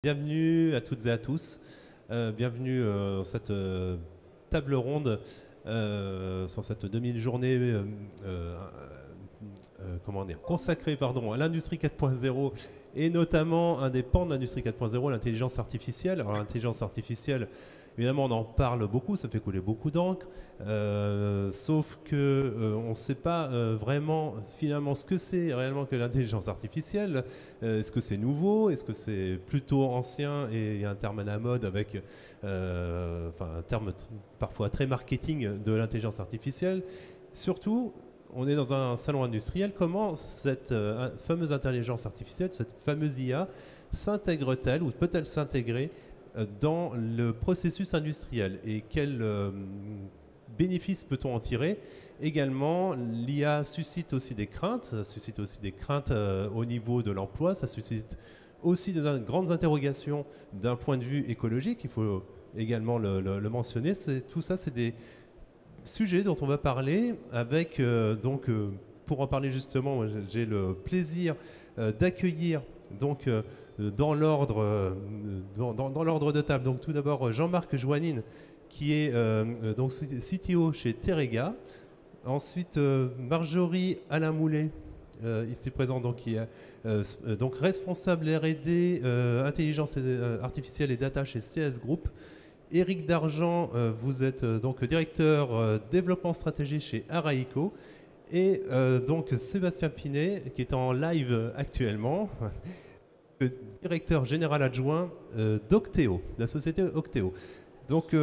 Bienvenue à toutes et à tous. Bienvenue dans cette table ronde sur cette demi-journée consacrée à l'industrie 4.0 et notamment un des pans de l'industrie 4.0, l'intelligence artificielle. Alors l'intelligence artificielle, évidemment, on en parle beaucoup, ça fait couler beaucoup d'encre, sauf que on ne sait pas vraiment finalement ce que c'est réellement que l'intelligence artificielle. Est-ce que c'est nouveau? Est-ce que c'est plutôt ancien? Et il y a un terme à la mode avec un terme parfois très marketing de l'intelligence artificielle. Surtout, on est dans un salon industriel. Comment cette fameuse intelligence artificielle, cette fameuse IA, s'intègre-t-elle ou peut-elle s'intégrer dans le processus industriel et quels bénéfices peut-on en tirer? Également, l'IA suscite aussi des craintes, ça suscite aussi des craintes au niveau de l'emploi, ça suscite aussi des grandes interrogations d'un point de vue écologique, il faut également le mentionner. Tout ça, c'est des sujets dont on va parler avec, pour en parler justement, j'ai le plaisir d'accueillir dans l'ordre de table. Donc tout d'abord Jean-Marc Joannine qui est donc CTO chez Terega. Ensuite Marjorie Alain-Moulet ici présent, donc qui est donc responsable R&D intelligence artificielle et data chez CS Group. Éric Dargent, vous êtes donc directeur développement stratégie chez Araïco. Et donc Sébastien Pinet qui est en live actuellement, directeur général adjoint d'Octeo, la société Octeo. Donc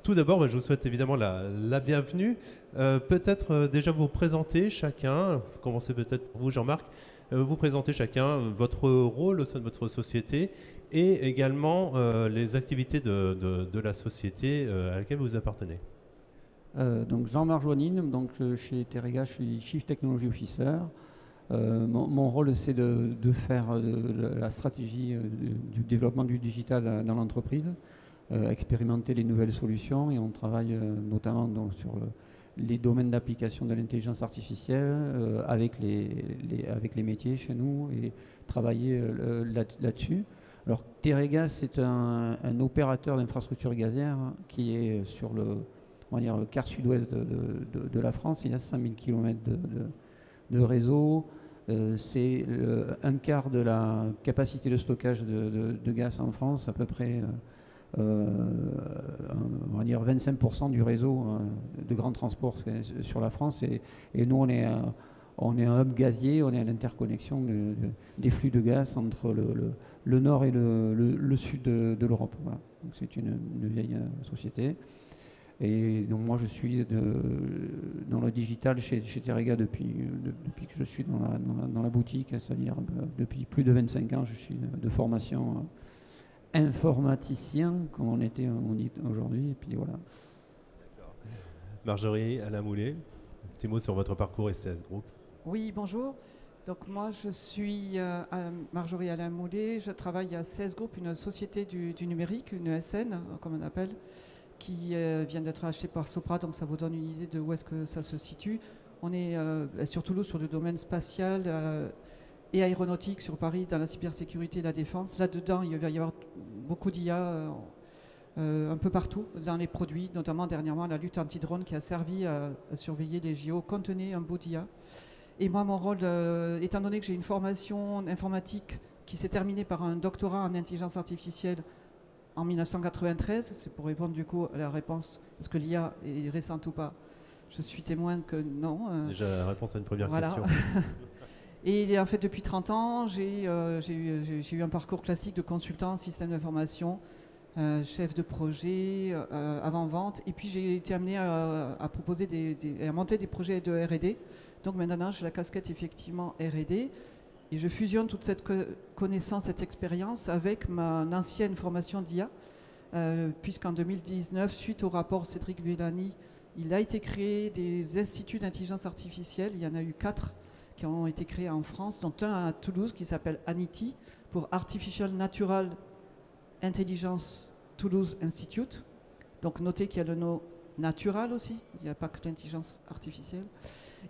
tout d'abord, je vous souhaite évidemment la bienvenue. Peut-être déjà vous présenter chacun, commencez peut-être par vous Jean-Marc, vous présenter chacun votre rôle au sein de votre société et également les activités de la société à laquelle vous appartenez. Donc Jean-Marc Joannine, donc chez Terega, je suis Chief Technology Officer. Mon rôle, c'est de faire la stratégie du développement du digital dans l'entreprise, expérimenter les nouvelles solutions, et on travaille notamment donc, sur les domaines d'application de l'intelligence artificielle avec les métiers chez nous et travailler là-dessus. Alors Terega, c'est un opérateur d'infrastructures gazières qui est sur le quart sud-ouest de la France. Il y a 5000 km de réseau. C'est un quart de la capacité de stockage de gaz en France, à peu près 25% du réseau de grands transports sur la France. Et nous, on est un hub gazier, on est à l'interconnexion des flux de gaz entre le nord et le sud de l'Europe. Voilà. Donc c'est une vieille société. Et donc moi je suis dans le digital chez Terega depuis que je suis dans la boutique, c'est-à-dire depuis plus de 25 ans. Je suis de formation informaticien, comme on dit aujourd'hui, et puis voilà. D'accord. Marjorie Alain-Moulet, un petit mot sur votre parcours et CS Group. Oui, bonjour. Donc moi je suis Marjorie Alain-Moulet, je travaille à CS Group, une société du numérique, une ESN comme on appelle, qui vient d'être acheté par Sopra, donc ça vous donne une idée de où est-ce que ça se situe. On est sur Toulouse sur le domaine spatial et aéronautique, sur Paris dans la cybersécurité et la défense. Là-dedans, il va y avoir beaucoup d'IA un peu partout dans les produits, notamment dernièrement la lutte anti-drone qui a servi à surveiller les JO contenait un bout d'IA. Et moi, mon rôle, étant donné que j'ai une formation informatique qui s'est terminée par un doctorat en intelligence artificielle en 1993, c'est pour répondre du coup à la réponse, est-ce que l'IA est récente ou pas? Je suis témoin que non. Déjà la réponse à une première voilà. question. Et en fait, depuis 30 ans, j'ai eu un parcours classique de consultant en système d'information, chef de projet, avant-vente. Et puis j'ai été amené à proposer à monter des projets de R&D. Donc maintenant, j'ai la casquette effectivement R&D. Et je fusionne toute cette connaissance, cette expérience avec ma ancienne formation d'IA, puisqu'en 2019, suite au rapport Cédric Villani, il a été créé des instituts d'intelligence artificielle. Il y en a eu 4 qui ont été créés en France, dont un à Toulouse qui s'appelle ANITI, pour Artificial Natural Intelligence Toulouse Institute. Donc notez qu'il y a naturale aussi, il n'y a pas que l'intelligence artificielle.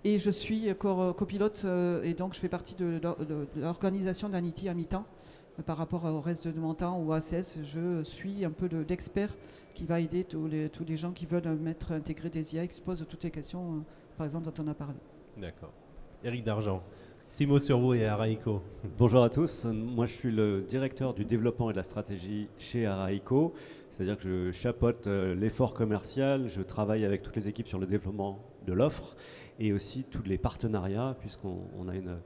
Et je suis copilote et donc je fais partie de l'organisation d'un IT à mi-temps. Par rapport au reste de mon temps ou ACS, je suis un peu l'expert qui va aider tous les gens qui veulent intégrer des IA, qui se posent toutes les questions, par exemple, dont on a parlé. D'accord. Éric Dargent, petit mot sur vous et Araïco. Bonjour à tous, moi je suis le directeur du développement et de la stratégie chez Araïco, c'est-à-dire que je chapeaute l'effort commercial, je travaille avec toutes les équipes sur le développement de l'offre et aussi tous les partenariats, puisqu'on a une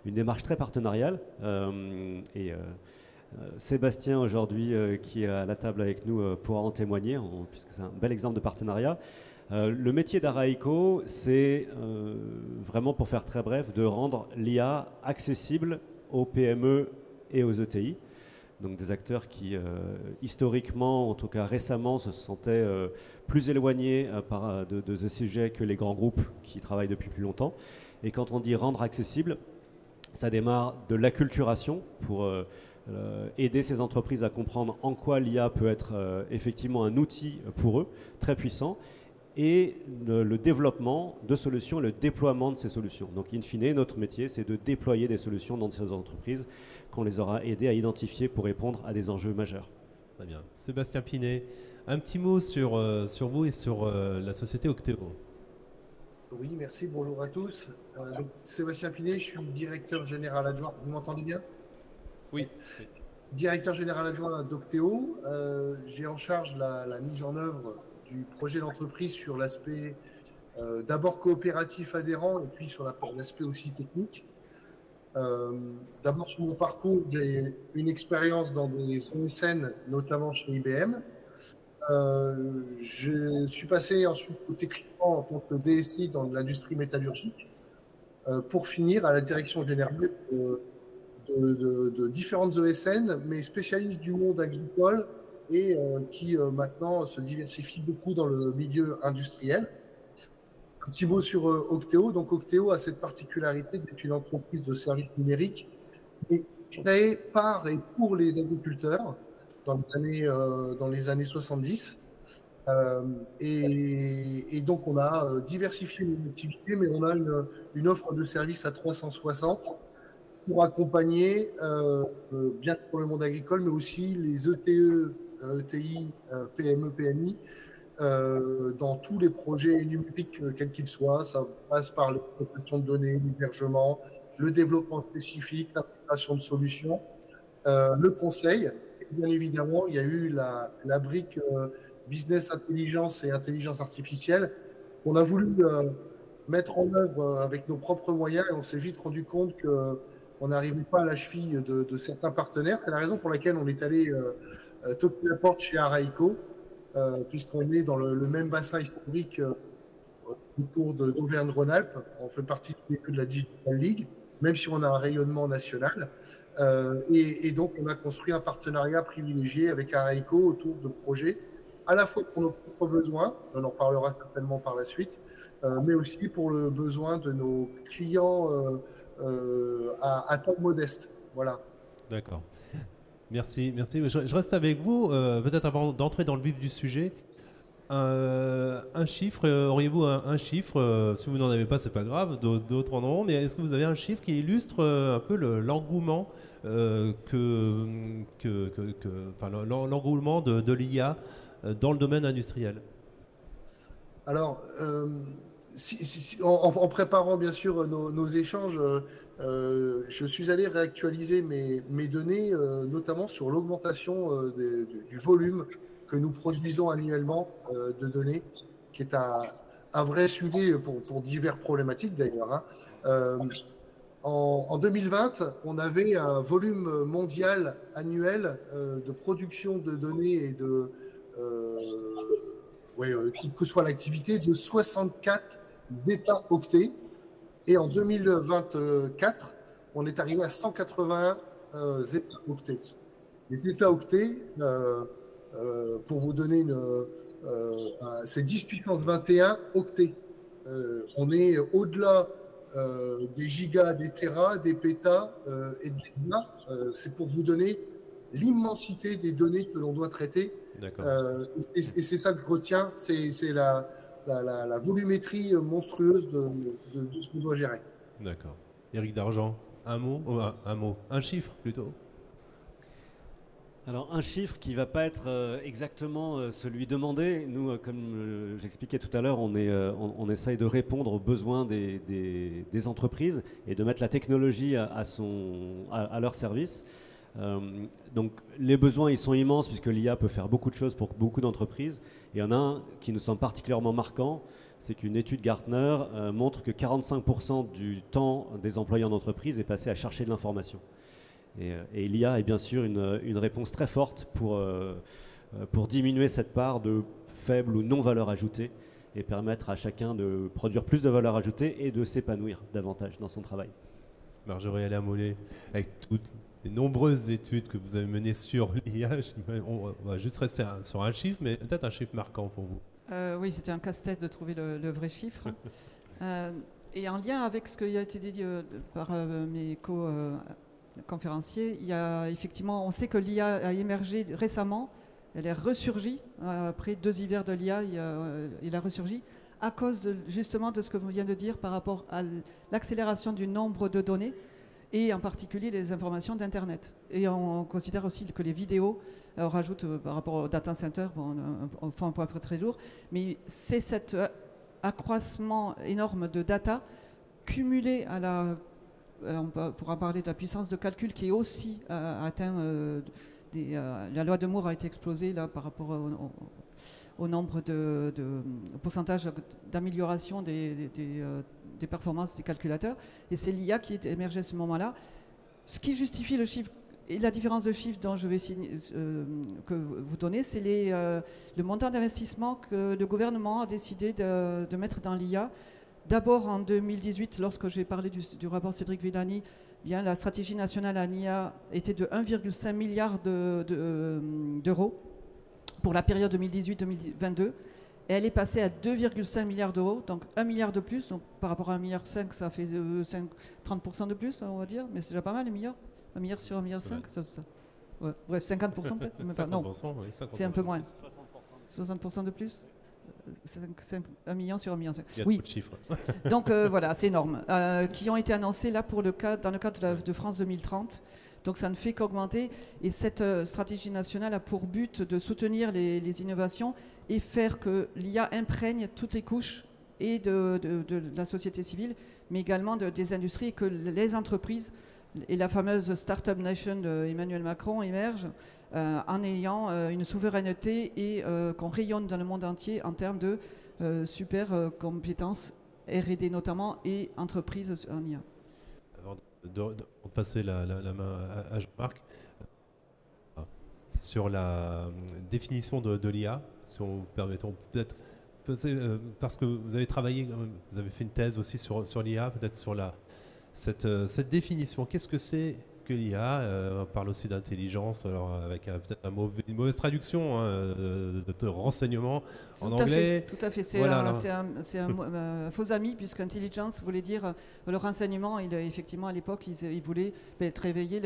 démarche très partenariale. Sébastien aujourd'hui qui est à la table avec nous pourra en témoigner, puisque c'est un bel exemple de partenariat. Le métier d'Araïco, c'est vraiment, pour faire très bref, de rendre l'IA accessible aux PME et aux ETI. Donc des acteurs qui, historiquement, en tout cas récemment, se sentaient plus éloignés de ce sujet que les grands groupes qui travaillent depuis plus longtemps. Et quand on dit rendre accessible, ça démarre de l'acculturation pour aider ces entreprises à comprendre en quoi l'IA peut être effectivement un outil pour eux, très puissant, et le développement de solutions, le déploiement de ces solutions. Donc, in fine, notre métier, c'est de déployer des solutions dans ces entreprises qu'on les aura aidées à identifier pour répondre à des enjeux majeurs. Très bien. Sébastien Pinet, un petit mot sur vous et sur la société Octeo. Oui, merci, bonjour à tous. Donc, Sébastien Pinet, je suis directeur général adjoint. Vous m'entendez bien? Oui. Directeur général adjoint d'Octeo. J'ai en charge la mise en œuvre du projet d'entreprise sur l'aspect d'abord coopératif adhérent et puis sur l'aspect aussi technique. D'abord sur mon parcours, j'ai une expérience dans des ESN, notamment chez IBM. Je suis passé ensuite côté client en tant que DSI dans l'industrie métallurgique pour finir à la direction générale de différentes ESN, mais spécialistes du monde agricole et qui maintenant se diversifient beaucoup dans le milieu industriel. Un petit mot sur Octeo. Donc Octeo a cette particularité d'être une entreprise de services numériques créée par et pour les agriculteurs dans les années 70. Et donc on a diversifié nos activités, mais on a une offre de services à 360 pour accompagner, bien pour le monde agricole, mais aussi les ETE, ETI, PME, PMI, dans tous les projets numériques, quels qu'ils soient. Ça passe par l'exploitation de données, l'hébergement, le développement spécifique, l'intégration de solutions, le conseil. Et bien évidemment, il y a eu la brique business intelligence et intelligence artificielle qu'on a voulu mettre en œuvre avec nos propres moyens, et on s'est vite rendu compte qu'on n'arrivait pas à la cheville de certains partenaires. C'est la raison pour laquelle on est allé toquer la porte chez Araïco, puisqu'on est dans le même bassin historique autour d'Auvergne-Rhône-Alpes. On fait partie de la Digital League, même si on a un rayonnement national. Et donc, on a construit un partenariat privilégié avec Araïco autour de projets, à la fois pour nos propres besoins, on en parlera certainement par la suite, mais aussi pour le besoin de nos clients à taille modeste. Voilà. D'accord. Merci, merci. Je reste avec vous, peut-être avant d'entrer dans le vif du sujet. Un chiffre, auriez-vous un chiffre, si vous n'en avez pas, c'est pas grave, d'autres en ont, mais est-ce que vous avez un chiffre qui illustre un peu l'engouement l'engouement de l'IA dans le domaine industriel? Alors, en préparant bien sûr nos échanges, je suis allé réactualiser mes données, notamment sur l'augmentation du volume que nous produisons annuellement de données, qui est un vrai sujet pour diverses problématiques d'ailleurs. En 2020, on avait un volume mondial annuel de production de données et quelle que soit l'activité, de 64 zeta-octets. Et en 2024, on est arrivé à 181 zeta-octets. Les zeta-octets, pour vous donner c'est 10 puissance 21 octets. On est au-delà des gigas, des téras, des pétas et des gigas. C'est pour vous donner l'immensité des données que l'on doit traiter. Et c'est ça que je retiens, c'est la volumétrie monstrueuse de ce qu'on doit gérer. D'accord. Éric Dargent, un chiffre plutôt. Alors un chiffre qui ne va pas être exactement celui demandé. Nous, comme j'expliquais tout à l'heure, on essaye de répondre aux besoins des entreprises et de mettre la technologie à leur service. Donc les besoins ils sont immenses puisque l'IA peut faire beaucoup de choses pour beaucoup d'entreprises. Et il y en a un qui nous semble particulièrement marquant, c'est qu'une étude Gartner montre que 45% du temps des employés en entreprise est passé à chercher de l'information. Et l'IA est bien sûr une réponse très forte pour diminuer cette part de faible ou non valeur ajoutée et permettre à chacun de produire plus de valeur ajoutée et de s'épanouir davantage dans son travail. Marjorie-Alain Mollet, avec toutes les nombreuses études que vous avez menées sur l'IA, on va juste rester sur un chiffre, mais peut-être un chiffre marquant pour vous. Oui, c'était un casse-tête de trouver le vrai chiffre. Et en lien avec ce qui a été dit par mes conférenciers, il y a effectivement, on sait que l'IA a émergé récemment, elle est ressurgie, après 2 hivers de l'IA, il a ressurgi, à cause justement de ce que vous venez de dire par rapport à l'accélération du nombre de données, et en particulier les informations d'Internet. Et on considère aussi que les vidéos, on rajoute par rapport au data center, on fait un point après très lourd, mais c'est cet accroissement énorme de data cumulé à on pourra parler de la puissance de calcul qui est aussi atteint. La loi de Moore a été explosée là, par rapport au nombre au pourcentage d'amélioration des performances des calculateurs. Et c'est l'IA qui est émergée à ce moment-là. Ce qui justifie le chiffre et la différence de chiffre dont je vais que vous donnez, c'est le montant d'investissement que le gouvernement a décidé de mettre dans l'IA. D'abord en 2018, lorsque j'ai parlé du rapport Cédric Villani, bien, la stratégie nationale en IA était de 1,5 milliard d'euros pour la période 2018-2022. Et elle est passée à 2,5 milliards d'euros, donc 1 milliard de plus. Donc par rapport à 1,5 milliard, ça fait 30% de plus, on va dire. Mais c'est déjà pas mal, 1 milliard. 1 milliard sur 1,5 milliard, ça. Ouais. Bref, 50% peut-être. 50%, non, oui, 50%, c'est un peu moins. 60% de plus. 1 million sur 1,5 million. Il y a oui. trop de chiffres. Donc voilà, c'est énorme. Qui ont été annoncés là dans le cadre de France 2030. Donc ça ne fait qu'augmenter. Et cette stratégie nationale a pour but de soutenir les innovations et faire que l'IA imprègne toutes les couches et de la société civile, mais également des industries, et que les entreprises et la fameuse Startup Nation d'Emmanuel Macron émergent en ayant une souveraineté et qu'on rayonne dans le monde entier en termes de super compétences R&D notamment et entreprises en IA. Avant de passer la main à Jean-Marc, sur la définition de l'IA, si on permettons peut-être, parce que vous avez travaillé, vous avez fait une thèse aussi sur l'IA, peut-être sur cette définition. Qu'est-ce que c'est que l'IA? On parle aussi d'intelligence, alors avec peut-être une mauvaise traduction de renseignement en anglais. Tout à fait. C'est voilà, un faux ami, puisque intelligence voulait dire le renseignement. Effectivement, à l'époque, il voulait être réveillé,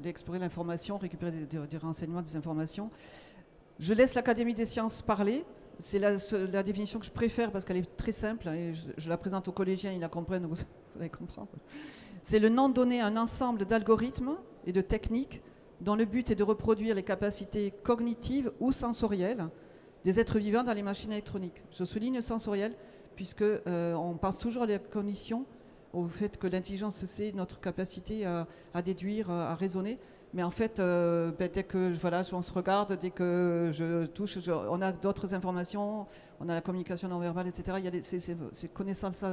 explorer l'information, récupérer des renseignements, des informations. Je laisse l'Académie des sciences parler. C'est la définition que je préfère parce qu'elle est très simple et je la présente aux collégiens, ils la comprennent, vous allez comprendre. C'est le nom donné à un ensemble d'algorithmes et de techniques dont le but est de reproduire les capacités cognitives ou sensorielles des êtres vivants dans les machines électroniques. Je souligne sensorielles puisque on pense toujours à la cognition, au fait que l'intelligence c'est notre capacité à déduire, à raisonner. Mais en fait, dès que on se regarde, dès que je touche, on a d'autres informations, on a la communication non verbale, etc. Il y a ces connaissances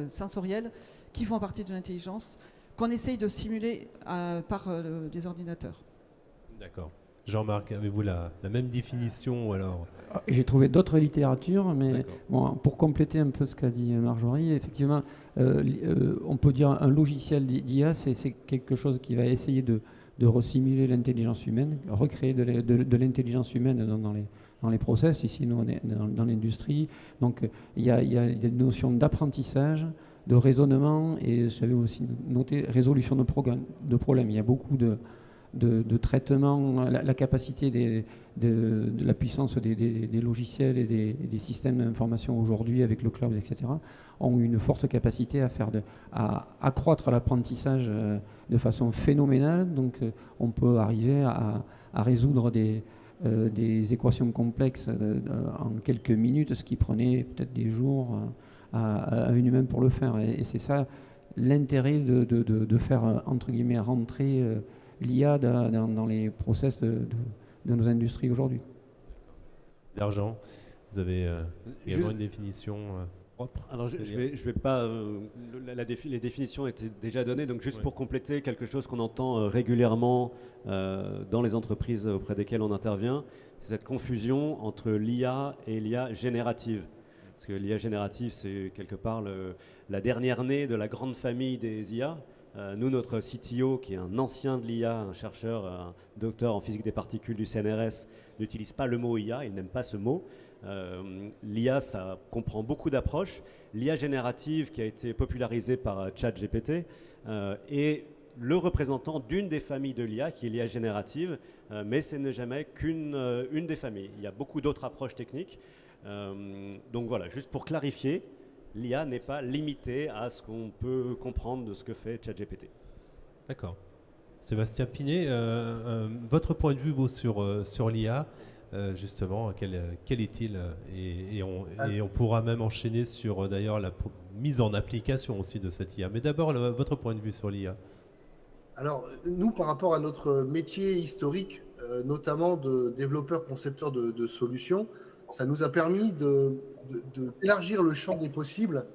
sensorielles qui font partie de l'intelligence qu'on essaye de simuler par des ordinateurs. D'accord. Jean-Marc, avez-vous la même définition alors? J'ai trouvé d'autres littératures, mais bon, pour compléter un peu ce qu'a dit Marjorie, effectivement, on peut dire un logiciel d'IA, c'est quelque chose qui va essayer de resimuler l'intelligence humaine, recréer de l'intelligence humaine dans les process. Ici, nous, on est dans l'industrie. Donc, il y a des notions d'apprentissage, de raisonnement et, j'avais aussi noté, résolution de problèmes. Il y a beaucoup de traitement, la capacité de la puissance des logiciels et des systèmes d'information aujourd'hui avec le cloud, etc., ont une forte capacité à accroître l'apprentissage de façon phénoménale. Donc on peut arriver à résoudre des équations complexes en quelques minutes, ce qui prenait peut-être des jours à un humain pour le faire. Et c'est ça l'intérêt de faire, entre guillemets, rentrer l'IA dans les process de nos industries aujourd'hui. D'argent, vous avez également une définition propre. Alors je vais pas. Les définitions étaient déjà données, donc juste pour compléter quelque chose qu'on entend régulièrement dans les entreprises auprès desquelles on intervient, c'est cette confusion entre l'IA et l'IA générative. Parce que l'IA générative, c'est quelque part la dernière née de la grande famille des IA. Nous, notre CTO, qui est un ancien de l'IA, un chercheur, un docteur en physique des particules du CNRS, n'utilise pas le mot IA, il n'aime pas ce mot. L'IA, ça comprend beaucoup d'approches. L'IA générative, qui a été popularisée par ChatGPT, est le représentant d'une des familles de l'IA, qui est l'IA générative, mais ce n'est jamais qu'une des familles. Il y a beaucoup d'autres approches techniques. Donc voilà, juste pour clarifier, l'IA n'est pas limitée à ce qu'on peut comprendre de ce que fait ChatGPT. D'accord. Sébastien Pinet, votre point de vue vous, sur l'IA, justement, quel est-il et on pourra même enchaîner sur d'ailleurs la mise en application aussi de cette IA. Mais d'abord, votre point de vue sur l'IA. Alors, nous, par rapport à notre métier historique, notamment de développeur concepteur de solutions, ça nous a permis d'élargir le champ des possibles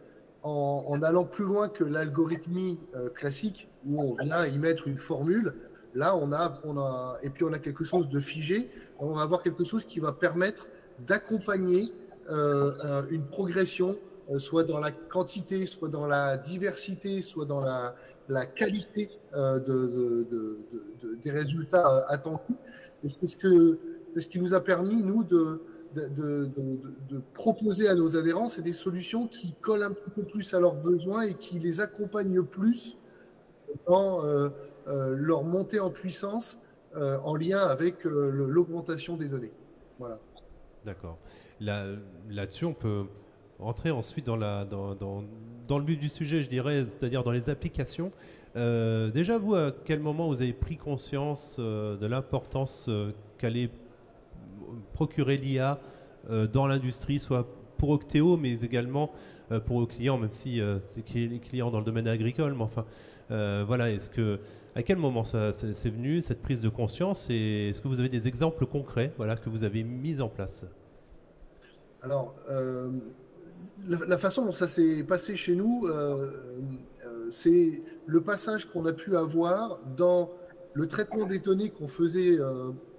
en allant plus loin que l'algorithmie classique où on vient y mettre une formule. Là, on a quelque chose de figé. On va avoir quelque chose qui va permettre d'accompagner une progression, soit dans la quantité, soit dans la diversité, soit dans la qualité des résultats attendus. Et c'est ce qui nous a permis, nous, de proposer à nos adhérents, c'est des solutions qui collent un petit peu plus à leurs besoins et qui les accompagnent plus dans leur montée en puissance en lien avec l'augmentation des données. Voilà. D'accord. Là-dessus, on peut rentrer ensuite dans le vif du sujet, je dirais, c'est-à-dire dans les applications. Déjà, vous, à quel moment vous avez pris conscience de l'importance qu'allait procurer l'IA dans l'industrie, soit pour Octeo, mais également pour vos clients, même si c'est les clients dans le domaine agricole. Mais enfin, voilà, à quel moment c'est venu, cette prise de conscience, et est-ce que vous avez des exemples concrets, voilà, que vous avez mis en place? Alors, la façon dont ça s'est passé chez nous, c'est le passage qu'on a pu avoir dans le traitement des données qu'on faisait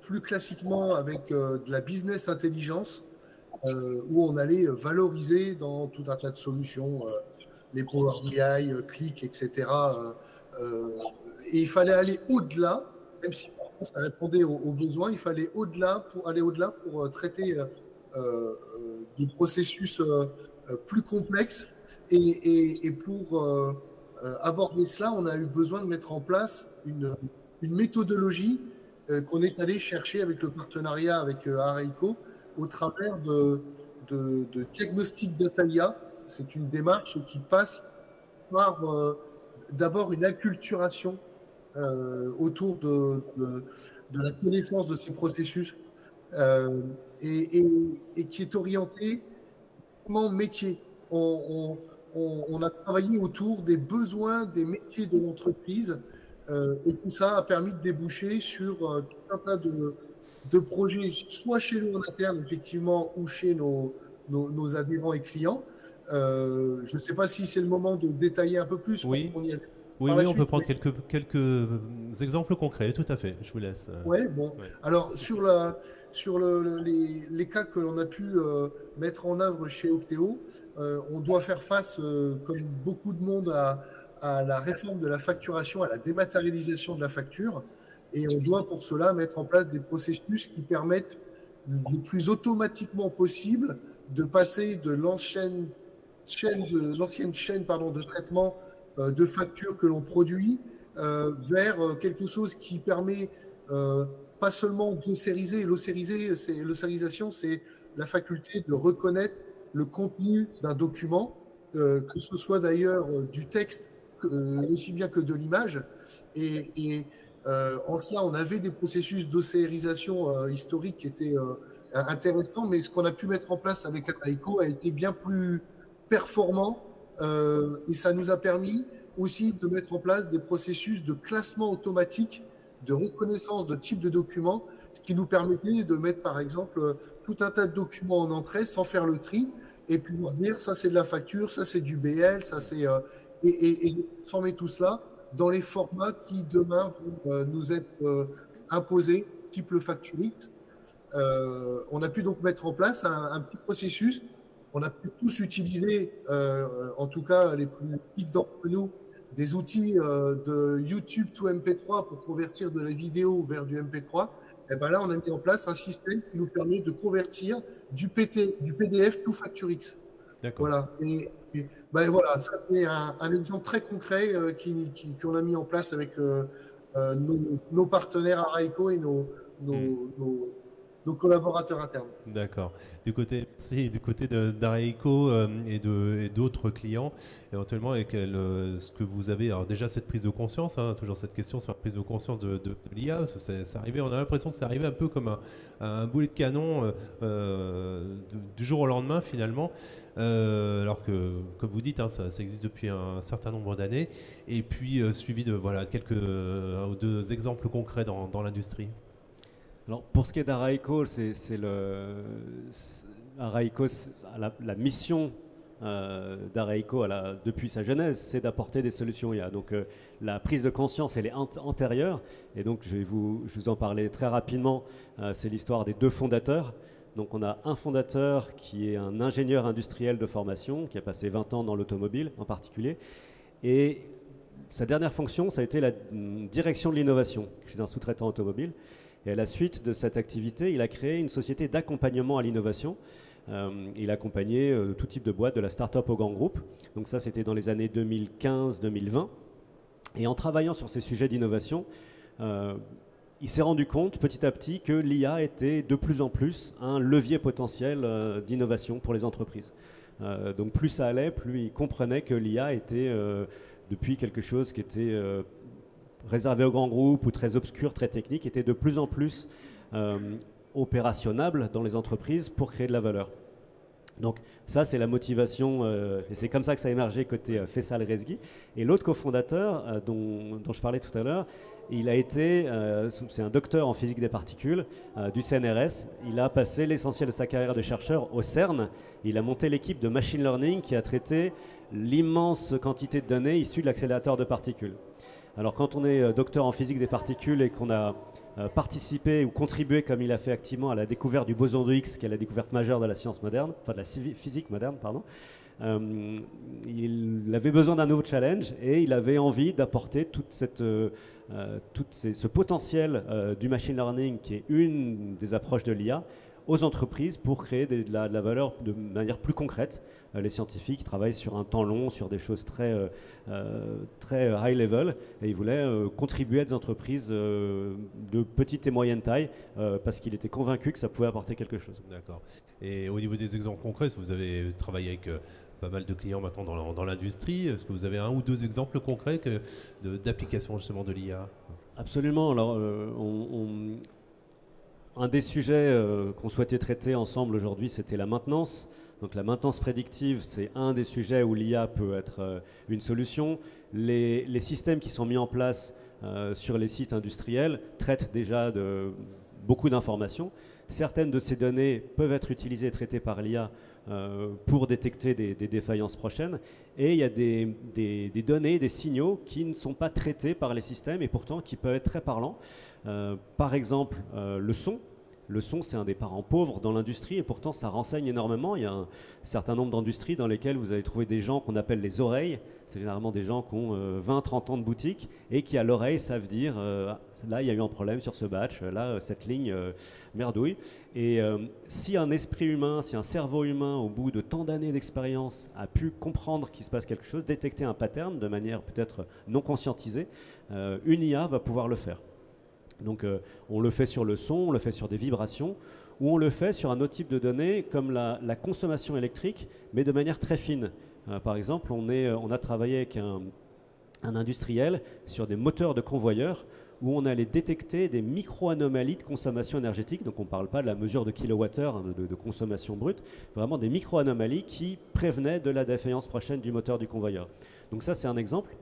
plus classiquement avec de la business intelligence, où on allait valoriser dans tout un tas de solutions, les Power BI, Click, etc. Et il fallait aller au-delà, même si ça répondait aux besoins, il fallait aller au-delà pour traiter des processus plus complexes. Et pour aborder cela, on a eu besoin de mettre en place une méthodologie qu'on est allé chercher avec le partenariat avec Areico au travers de diagnostic d'Atalia. C'est une démarche qui passe par d'abord une acculturation autour de la connaissance de ces processus et qui est orientée métier. On a travaillé autour des besoins des métiers de l'entreprise et tout ça a permis de déboucher sur tout un tas de projets, soit chez nous en interne, effectivement, ou chez nos adhérents et clients. Je ne sais pas si c'est le moment de détailler un peu plus. Oui, on peut prendre quelques exemples concrets, tout à fait. Je vous laisse. Ouais, bon. Ouais. Alors, sur les cas que l'on a pu mettre en œuvre chez Octeo, on doit faire face, comme beaucoup de monde, à la réforme de la facturation, à la dématérialisation de la facture. Et on doit pour cela mettre en place des processus qui permettent le plus automatiquement possible de passer de l'ancienne chaîne de traitement de factures que l'on produit vers quelque chose qui permet pas seulement glossarisé. Glossarisation, c'est la faculté de reconnaître le contenu d'un document, que ce soit d'ailleurs du texte aussi bien que de l'image. Et en cela, on avait des processus d'ossérisation historique qui étaient intéressants, mais ce qu'on a pu mettre en place avec Araïko a été bien plus performant, et ça nous a permis aussi de mettre en place des processus de classement automatique, de reconnaissance de type de documents, ce qui nous permettait de mettre par exemple tout un tas de documents en entrée sans faire le tri et pouvoir dire ça c'est de la facture, ça c'est du BL, ça c'est et transformer tout cela dans les formats qui demain vont nous être imposés, type le Facturix. On a pu donc mettre en place un petit processus. On a pu tous utiliser, en tout cas les plus geeks d'entre nous, des outils de YouTube to MP3 pour convertir de la vidéo vers du MP3. Et ben là, on a mis en place un système qui nous permet de convertir du PDF to Facturix. D'accord. Voilà. Et ben voilà, ça c'est un exemple très concret qu'on a mis en place avec nos partenaires Araïko et nos collaborateurs internes. D'accord. Du côté d'Araïko et d'autres clients, éventuellement, avec ce que vous avez, alors déjà cette prise de conscience, hein, toujours cette question sur la prise de conscience de l'IA, parce que c'est arrivé, on a l'impression que c'est arrivé un peu comme un boulet de canon du jour au lendemain finalement, alors que, comme vous dites, hein, ça existe depuis un certain nombre d'années, et puis suivi de quelques un ou deux exemples concrets dans l'industrie. Alors, pour ce qui est d'Araïko, Araïko, la mission d'Araïko depuis sa genèse, c'est d'apporter des solutions IA. Donc la prise de conscience, elle est antérieure, et donc je vais vous en parler très rapidement. C'est l'histoire des deux fondateurs. Donc on a un fondateur qui est un ingénieur industriel de formation, qui a passé 20 ans dans l'automobile en particulier, et sa dernière fonction, ça a été la direction de l'innovation chez un sous-traitant automobile. Et à la suite de cette activité, il a créé une société d'accompagnement à l'innovation. Il a accompagné tout type de boîtes, de la start-up au grand groupe. Donc ça, c'était dans les années 2015-2020. Et en travaillant sur ces sujets d'innovation, il s'est rendu compte petit à petit que l'IA était de plus en plus un levier potentiel d'innovation pour les entreprises. Donc plus ça allait, plus il comprenait que l'IA était depuis quelque chose qui était réservé aux grands groupes ou très obscur, très technique, était de plus en plus opérationnable dans les entreprises pour créer de la valeur. Donc ça, c'est la motivation, et c'est comme ça que ça a émergé côté Faisal Rezgui. Et l'autre cofondateur dont je parlais tout à l'heure, il a été, c'est un docteur en physique des particules du CNRS. Il a passé l'essentiel de sa carrière de chercheur au CERN. Il a monté l'équipe de machine learning qui a traité l'immense quantité de données issues de l'accélérateur de particules. Alors quand on est docteur en physique des particules et qu'on a participé ou contribué, comme il a fait activement, à la découverte du boson de Higgs, qui est la découverte majeure de la science moderne, enfin de la physique moderne, pardon, il avait besoin d'un nouveau challenge et il avait envie d'apporter tout ce potentiel du machine learning, qui est une des approches de l'IA, aux entreprises pour créer de la valeur de manière plus concrète. Les scientifiques travaillent sur un temps long, sur des choses très high level, et ils voulaient contribuer à des entreprises de petite et moyenne taille parce qu'il était convaincu que ça pouvait apporter quelque chose. D'accord. Et au niveau des exemples concrets, vous avez travaillé avec pas mal de clients maintenant dans l'industrie. Est-ce que vous avez un ou deux exemples concrets d'application justement de l'IA? Absolument. Alors, un des sujets qu'on souhaitait traiter ensemble aujourd'hui, c'était la maintenance. Donc la maintenance prédictive, c'est un des sujets où l'IA peut être une solution. Les systèmes qui sont mis en place sur les sites industriels traitent déjà de beaucoup d'informations. Certaines de ces données peuvent être utilisées et traitées par l'IA pour détecter des défaillances prochaines. Et il y a des données, des signaux qui ne sont pas traités par les systèmes et pourtant qui peuvent être très parlants. Par exemple, le son. Le son, c'est un des parents pauvres dans l'industrie et pourtant ça renseigne énormément. Il y a un certain nombre d'industries dans lesquelles vous allez trouver des gens qu'on appelle les oreilles. C'est généralement des gens qui ont 20-30 ans de boutique et qui à l'oreille savent dire là il y a eu un problème sur ce batch, là cette ligne merdouille. Et si un esprit humain, si un cerveau humain au bout de tant d'années d'expérience a pu comprendre qu'il se passe quelque chose, détecter un pattern de manière peut-être non conscientisée, une IA va pouvoir le faire. Donc on le fait sur le son, on le fait sur des vibrations, ou on le fait sur un autre type de données comme la consommation électrique, mais de manière très fine. Par exemple, on a travaillé avec un industriel sur des moteurs de convoyeurs où on allait détecter des micro-anomalies de consommation énergétique. Donc on ne parle pas de la mesure de kilowattheure de consommation brute, vraiment des micro-anomalies qui prévenaient de la défaillance prochaine du moteur du convoyeur. Donc ça, c'est un exemple.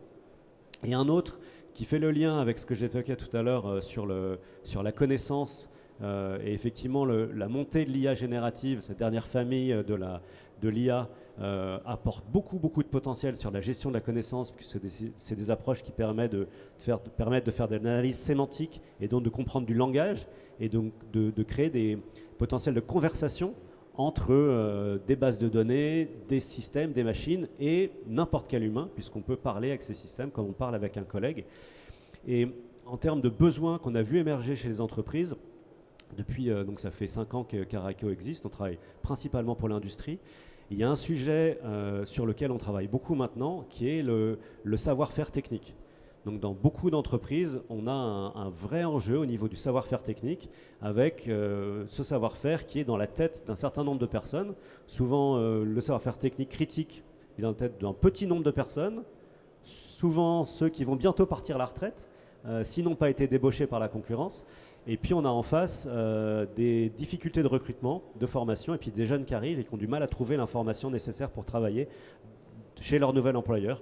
Et un autre qui fait le lien avec ce que j'évoquais tout à l'heure sur la connaissance et effectivement la montée de l'IA générative, cette dernière famille de l'IA apporte beaucoup de potentiel sur la gestion de la connaissance, puisque c'est des approches qui permettent de faire de l'analyse sémantique et donc de comprendre du langage et donc de créer des potentiels de conversation entre des bases de données, des systèmes, des machines et n'importe quel humain, puisqu'on peut parler avec ces systèmes comme on parle avec un collègue. Et en termes de besoins qu'on a vu émerger chez les entreprises, depuis, donc ça fait 5 ans qu'Araïko existe, on travaille principalement pour l'industrie. Il y a un sujet sur lequel on travaille beaucoup maintenant, qui est le savoir-faire technique. Donc dans beaucoup d'entreprises, on a un vrai enjeu au niveau du savoir-faire technique, avec ce savoir-faire qui est dans la tête d'un certain nombre de personnes. Souvent, le savoir-faire technique critique est dans la tête d'un petit nombre de personnes, souvent ceux qui vont bientôt partir à la retraite, s'ils n'ont pas été débauchés par la concurrence. Et puis on a en face des difficultés de recrutement, de formation, et puis des jeunes qui arrivent et qui ont du mal à trouver l'information nécessaire pour travailler chez leur nouvel employeur.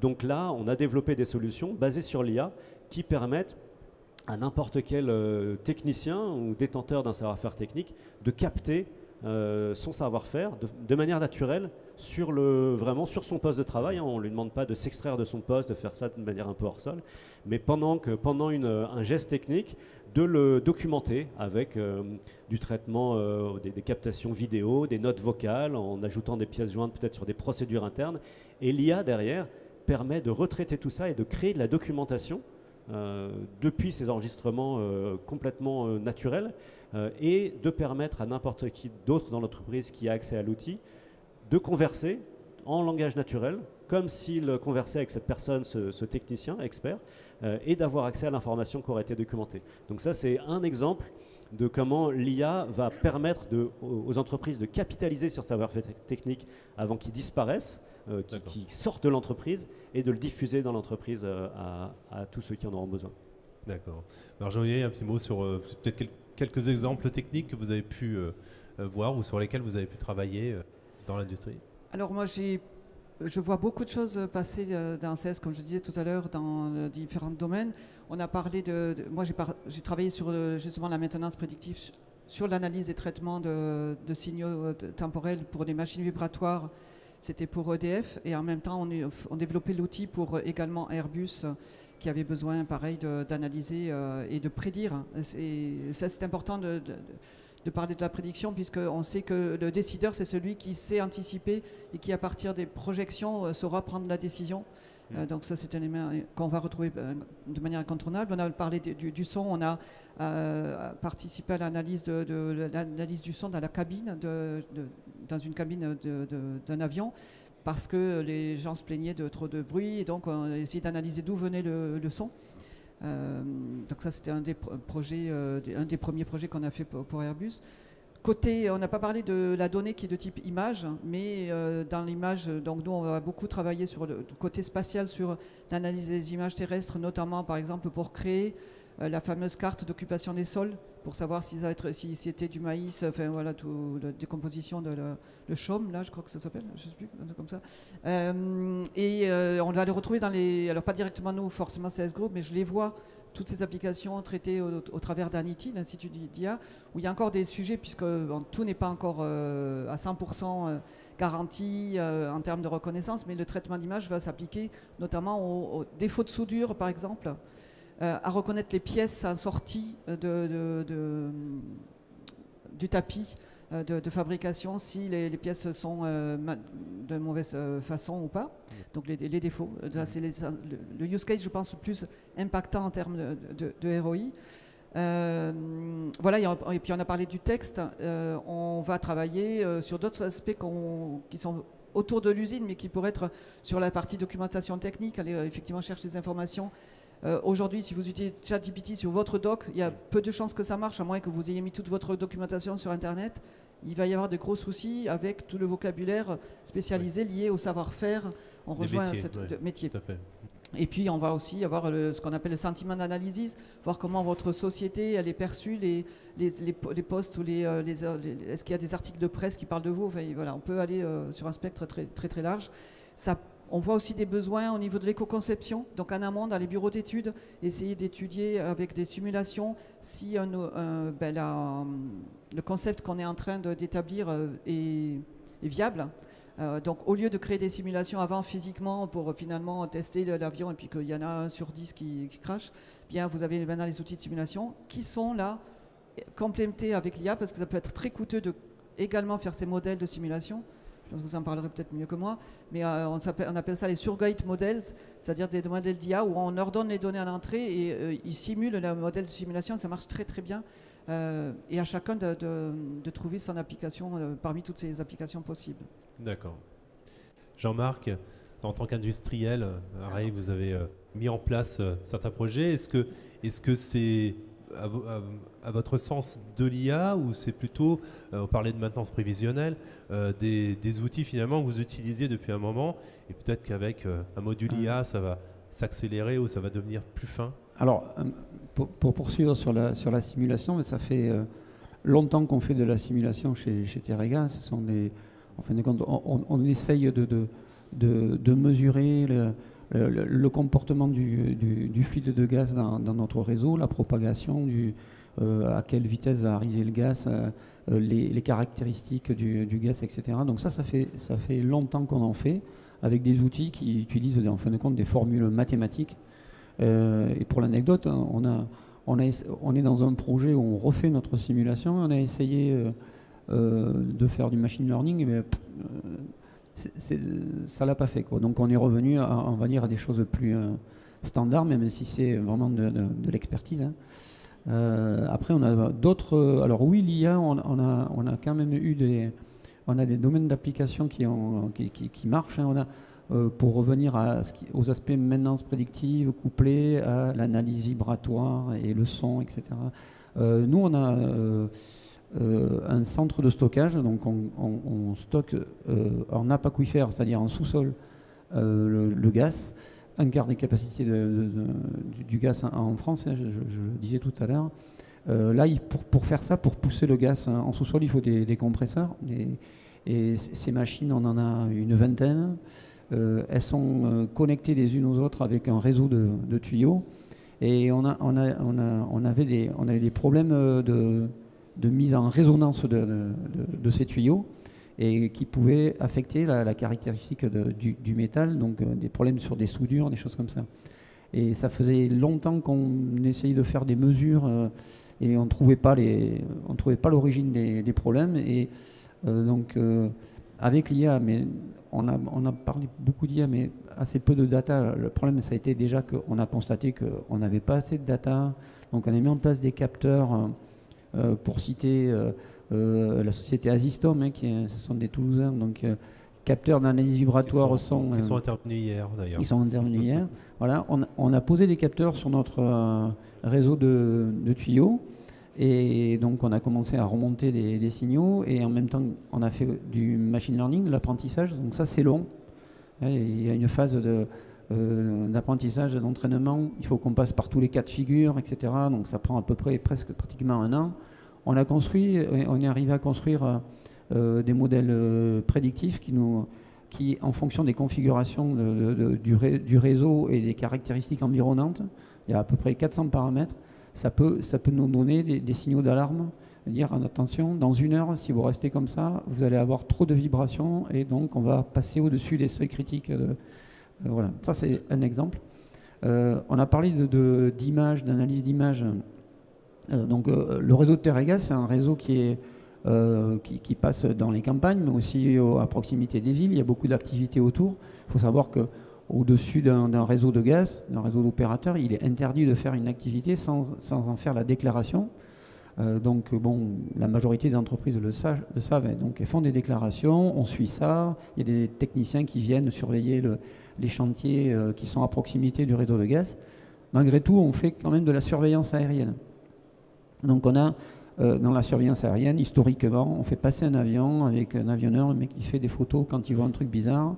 Donc là, on a développé des solutions basées sur l'IA qui permettent à n'importe quel technicien ou détenteur d'un savoir-faire technique de capter son savoir-faire de manière naturelle vraiment sur son poste de travail. On ne lui demande pas de s'extraire de son poste, de faire ça de manière un peu hors sol, mais pendant un geste technique, de le documenter avec du traitement, des captations vidéo, des notes vocales, en ajoutant des pièces jointes peut-être sur des procédures internes. Et l'IA derrière permet de retraiter tout ça et de créer de la documentation depuis ces enregistrements complètement naturels et de permettre à n'importe qui d'autre dans l'entreprise qui a accès à l'outil de converser en langage naturel, comme s'il conversait avec cette personne, ce technicien expert, et d'avoir accès à l'information qui aurait été documentée. Donc ça, c'est un exemple de comment l'IA va permettre aux entreprises de capitaliser sur savoir-faire technique avant qu'ils disparaissent, qui sortent de l'entreprise, et de le diffuser dans l'entreprise à tous ceux qui en auront besoin. D'accord. Marjorie, un petit mot sur peut-être quelques exemples techniques que vous avez pu voir ou sur lesquels vous avez pu travailler dans l'industrie. Alors moi, je vois beaucoup de choses passer dans CS, comme je disais tout à l'heure, dans différents domaines. On a parlé moi, j'ai travaillé sur justement la maintenance prédictive, sur l'analyse des traitements de signaux temporels pour des machines vibratoires. C'était pour EDF. Et en même temps, on développait l'outil pour également Airbus, qui avait besoin, pareil, d'analyser et de prédire. Et ça, c'est important de parler de la prédiction, puisqu'on sait que le décideur, c'est celui qui sait anticiper et qui, à partir des projections, saura prendre la décision. Donc ça, c'est un élément qu'on va retrouver de manière incontournable. On a parlé du son, on a participé à l'analyse l'analyse du son dans la cabine, dans une cabine d'un avion, parce que les gens se plaignaient de trop de bruit, et donc on a essayé d'analyser d'où venait le son. Donc ça, c'était un des premiers projets qu'on a fait pour Airbus. Côté, on n'a pas parlé de la donnée qui est de type image, mais dans l'image, donc nous on va beaucoup travailler sur le côté spatial, sur l'analyse des images terrestres, notamment par exemple pour créer la fameuse carte d'occupation des sols, pour savoir si c'était du maïs, enfin voilà, toute la décomposition de le chaume, là je crois que ça s'appelle, je ne sais plus, un truc comme ça. On va le retrouver dans alors pas directement nous forcément CS Group, mais je les vois, toutes ces applications traitées au travers d'ANITI, l'Institut d'IA, où il y a encore des sujets, puisque tout n'est pas encore à 100% garanti en termes de reconnaissance, mais le traitement d'image va s'appliquer notamment aux défauts de soudure, par exemple, à reconnaître les pièces en sortie du tapis de fabrication, si les pièces sont de mauvaise façon ou pas, donc les défauts. Là, c'est le use case, je pense, le plus impactant en termes de ROI. Voilà, et puis on a parlé du texte. On va travailler sur d'autres aspects qui sont autour de l'usine, mais qui pourraient être sur la partie documentation technique, aller effectivement chercher des informations Aujourd'hui, si vous utilisez ChatGPT sur votre doc, il y a peu de chances que ça marche, à moins que vous ayez mis toute votre documentation sur Internet. Il va y avoir de gros soucis avec tout le vocabulaire spécialisé lié au savoir-faire. On rejoint métiers, ce métier. Tout à fait. Et puis, on va aussi avoir ce qu'on appelle le sentiment d'analyse, voir comment votre société elle est perçue, les posts ou est-ce qu'il y a des articles de presse qui parlent de vous. Enfin, voilà, on peut aller sur un spectre très, très, très large. On voit aussi des besoins au niveau de l'éco-conception. Donc, en amont, dans les bureaux d'études, essayer d'étudier avec des simulations si le concept qu'on est en train d'établir est viable. Donc, au lieu de créer des simulations avant physiquement pour finalement tester l'avion et puis qu'il y en a 1 sur 10 qui crache, bien vous avez maintenant les outils de simulation qui sont là complémentés avec l'IA parce que ça peut être très coûteux de également faire ces modèles de simulation. Je pense que vous en parlerez peut-être mieux que moi, mais on appelle ça les surrogate models, c'est-à-dire des modèles d'IA où on leur donne les données en entrée et ils simulent le modèle de simulation. Ça marche très très bien et à chacun de trouver son application parmi toutes ces applications possibles. D'accord. Jean-Marc, en tant qu'industriel, pareil, vous avez mis en place certains projets. Est-ce que c'est à votre sens de l'IA ou c'est plutôt, on parlait de maintenance prévisionnelle, des outils finalement que vous utilisiez depuis un moment et peut-être qu'avec un module IA, ça va s'accélérer ou ça va devenir plus fin? Alors, pour poursuivre sur la simulation, ça fait longtemps qu'on fait de la simulation chez Teréga. Ce sont en fin de compte, on essaye de mesurer le comportement du fluide de gaz dans notre réseau, la propagation, à quelle vitesse va arriver le gaz, les caractéristiques du gaz, etc. Donc ça fait longtemps qu'on en fait, avec des outils qui utilisent en fin de compte des formules mathématiques. Et pour l'anecdote, on est dans un projet où on refait notre simulation. On a essayé de faire du machine learning, mais ça l'a pas fait, quoi. Donc on est revenu on va dire à des choses plus standards, même si c'est vraiment de l'expertise, hein. Après on a d'autres. Alors oui, l'IA, on a quand même eu on a des domaines d'application qui marchent, hein. On a pour revenir aux aspects maintenance prédictive couplés à l'analyse vibratoire et le son, etc. Nous on a un centre de stockage, donc on stocke en nappe aquifère, c'est-à-dire en sous-sol, le gaz, un quart des capacités du gaz en France, hein, je le disais tout à l'heure. Là, pour faire ça, pour pousser le gaz en sous-sol, il faut des compresseurs. Et ces machines, on en a une vingtaine. Elles sont connectées les unes aux autres avec un réseau de tuyaux. Et on avait des problèmes de mise en résonance de ces tuyaux et qui pouvaient affecter la caractéristique du métal, donc des problèmes sur des soudures, des choses comme ça. Et ça faisait longtemps qu'on essayait de faire des mesures et on ne trouvait pas l'origine des problèmes. Et donc avec l'IA, mais on a parlé beaucoup d'IA, mais assez peu de data. Le problème, ça a été déjà qu'on a constaté qu'on n'avait pas assez de data, donc on a mis en place des capteurs. Pour citer la société Azistom, hein, ce sont des Toulousains, donc capteurs d'analyse vibratoire son. Ils sont intervenus hier d'ailleurs. Ils sont intervenus hier. Voilà, on a posé des capteurs sur notre réseau de tuyaux et donc on a commencé à remonter des signaux et en même temps on a fait du machine learning, de l'apprentissage. Donc ça c'est long. Il y a une phase d'apprentissage, d'entraînement, il faut qu'on passe par tous les cas de figure, etc. Donc ça prend à peu près pratiquement un an. On est arrivé à construire des modèles prédictifs qui, en fonction des configurations du réseau et des caractéristiques environnantes, il y a à peu près 400 paramètres, ça peut nous donner des signaux d'alarme, dire attention, dans 1 heure, si vous restez comme ça, vous allez avoir trop de vibrations et donc on va passer au-dessus des seuils critiques. Voilà, ça c'est un exemple. On a parlé d'image, d'analyse d'image. Donc le réseau de Teréga, c'est un réseau qui passe dans les campagnes, mais aussi à proximité des villes. Il y a beaucoup d'activités autour. Il faut savoir qu'au-dessus d'un réseau de gaz, d'un réseau d'opérateurs, il est interdit de faire une activité sans en faire la déclaration. Donc bon, la majorité des entreprises le savent. Donc elles font des déclarations, on suit ça. Il y a des techniciens qui viennent surveiller les chantiers qui sont à proximité du réseau de gaz. malgré tout, on fait quand même de la surveillance aérienne. Donc on a, dans la surveillance aérienne, historiquement, on fait passer un avion avec un avionneur, le mec qui fait des photos quand il voit un truc bizarre,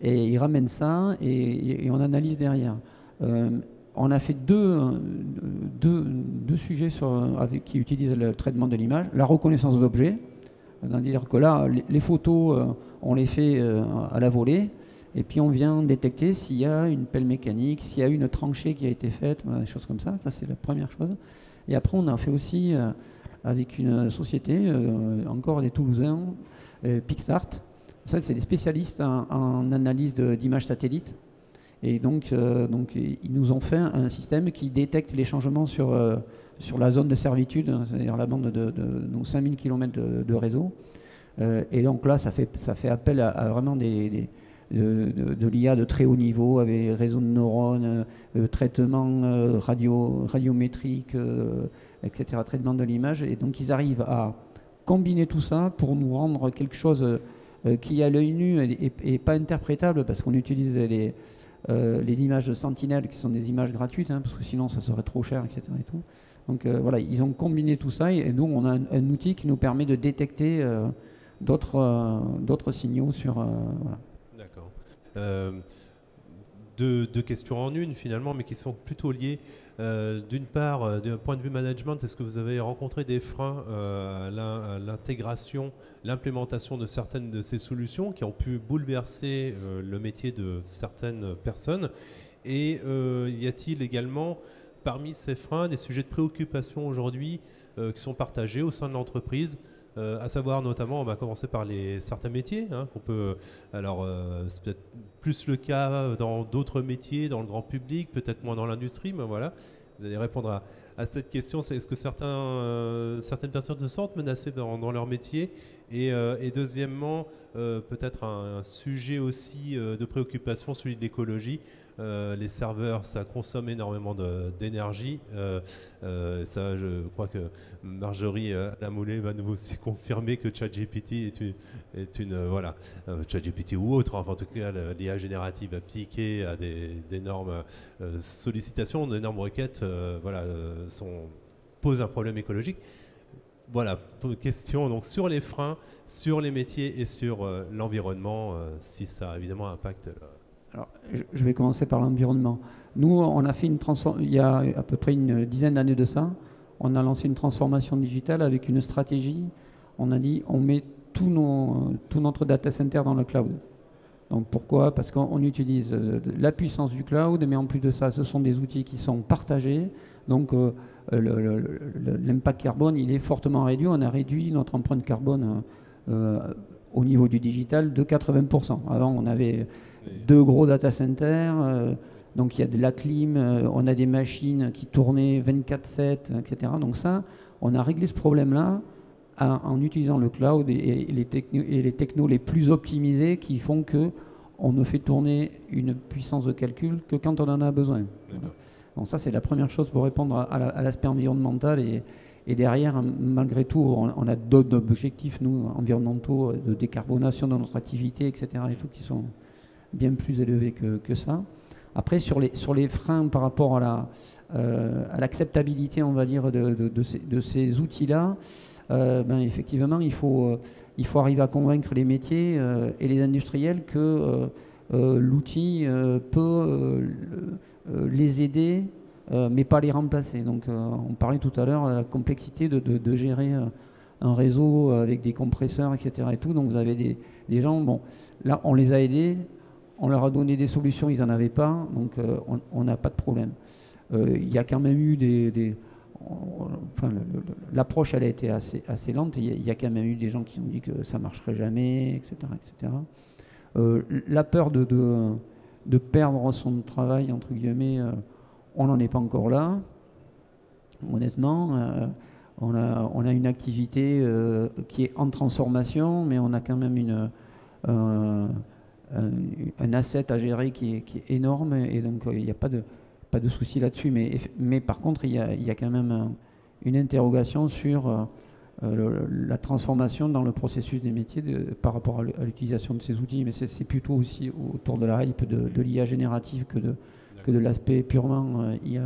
et il ramène ça et on analyse derrière. On a fait deux sujets qui utilisent le traitement de l'image, la reconnaissance d'objets, c'est-à-dire que là, les photos, on les fait à la volée, et puis on vient détecter s'il y a une pelle mécanique, s'il y a une tranchée qui a été faite, voilà, des choses comme ça. Ça, c'est la première chose. Et après, on a fait aussi avec une société, encore des Toulousains, Pixart. Ça, c'est des spécialistes en analyse d'images satellites. Et donc, ils nous ont fait un système qui détecte les changements sur la zone de servitude, c'est-à-dire la bande de 5000 km de réseau. Et donc là, ça fait appel à vraiment de l'IA de très haut niveau, avec réseau de neurones, traitement radiométrique, etc., traitement de l'image. Et donc, ils arrivent à combiner tout ça pour nous rendre quelque chose qui, à l'œil nu, n'est pas interprétable, parce qu'on utilise les images de Sentinel, qui sont des images gratuites, hein, parce que sinon ça serait trop cher, etc. Et tout. Donc voilà, ils ont combiné tout ça, et nous, on a un outil qui nous permet de détecter d'autres signaux sur... voilà. D'accord. Deux questions en une, finalement, mais qui sont plutôt liées. D'une part, d'un point de vue management, est-ce que vous avez rencontré des freins à l'intégration, l'implémentation de certaines de ces solutions qui ont pu bouleverser le métier de certaines personnes? Et y a-t-il également, parmi ces freins, des sujets de préoccupation aujourd'hui qui sont partagés au sein de l'entreprise, à savoir notamment, on va commencer par certains métiers, hein, qu'on peut, alors c'est peut-être plus le cas dans d'autres métiers, dans le grand public, peut-être moins dans l'industrie, mais voilà, vous allez répondre à cette question. Est-ce que certaines personnes se sentent menacées dans leur métier? Et deuxièmement, peut-être un sujet aussi de préoccupation, celui de l'écologie. Les serveurs, ça consomme énormément d'énergie. Ça, je crois que Marjorie Lamoulé va nous aussi confirmer que ChatGPT est une voilà, ChatGPT ou autre, enfin, en tout cas l'IA générative appliquée à d'énormes sollicitations, d'énormes requêtes, voilà, pose un problème écologique. Voilà, question donc sur les freins, sur les métiers et sur l'environnement, si ça évidemment impacte. Alors, je vais commencer par l'environnement. Nous, on a fait il y a à peu près une dizaine d'années de ça, on a lancé une transformation digitale avec une stratégie. On a dit, on met tout notre data center dans le cloud. Donc pourquoi? Parce qu'on utilise la puissance du cloud, mais en plus de ça, ce sont des outils qui sont partagés. Donc l'impact carbone, il est fortement réduit. On a réduit notre empreinte carbone au niveau du digital de 80%. Avant, on avait 2 gros data centers, donc il y a de la clim, on a des machines qui tournaient 24/7, etc. Donc ça, on a réglé ce problème-là en utilisant le cloud et les technos les plus optimisés qui font qu'on ne fait tourner une puissance de calcul que quand on en a besoin. Voilà. Donc ça, c'est la première chose pour répondre à l'aspect environnemental. Et derrière, malgré tout, on a d'autres objectifs, nous, environnementaux, de décarbonation de notre activité, etc., et tout, qui sont bien plus élevés que ça. Après, sur les freins par rapport à l'acceptabilité, on va dire, de ces outils-là, effectivement, il faut arriver à convaincre les métiers et les industriels que l'outil peut les aider, mais pas les remplacer. Donc, on parlait tout à l'heure de la complexité de gérer un réseau avec des compresseurs, etc. Et tout. Donc, vous avez des gens, bon, là, on les a aidés, on leur a donné des solutions, ils n'en avaient pas, donc on n'a pas de problème. Il y a quand même eu l'approche, elle a été assez lente. Il y a quand même eu des gens qui ont dit que ça ne marcherait jamais, etc. etc. La peur de perdre son travail, entre guillemets, on n'en est pas encore là. Honnêtement, on a une activité qui est en transformation, mais on a quand même un asset à gérer qui est énorme, et donc il n'y a pas de souci là-dessus. Mais par contre, il y a quand même une interrogation sur la transformation dans le processus des métiers par rapport à l'utilisation de ces outils. Mais c'est plutôt aussi autour de la hype de l'IA générative que que de l'aspect purement IA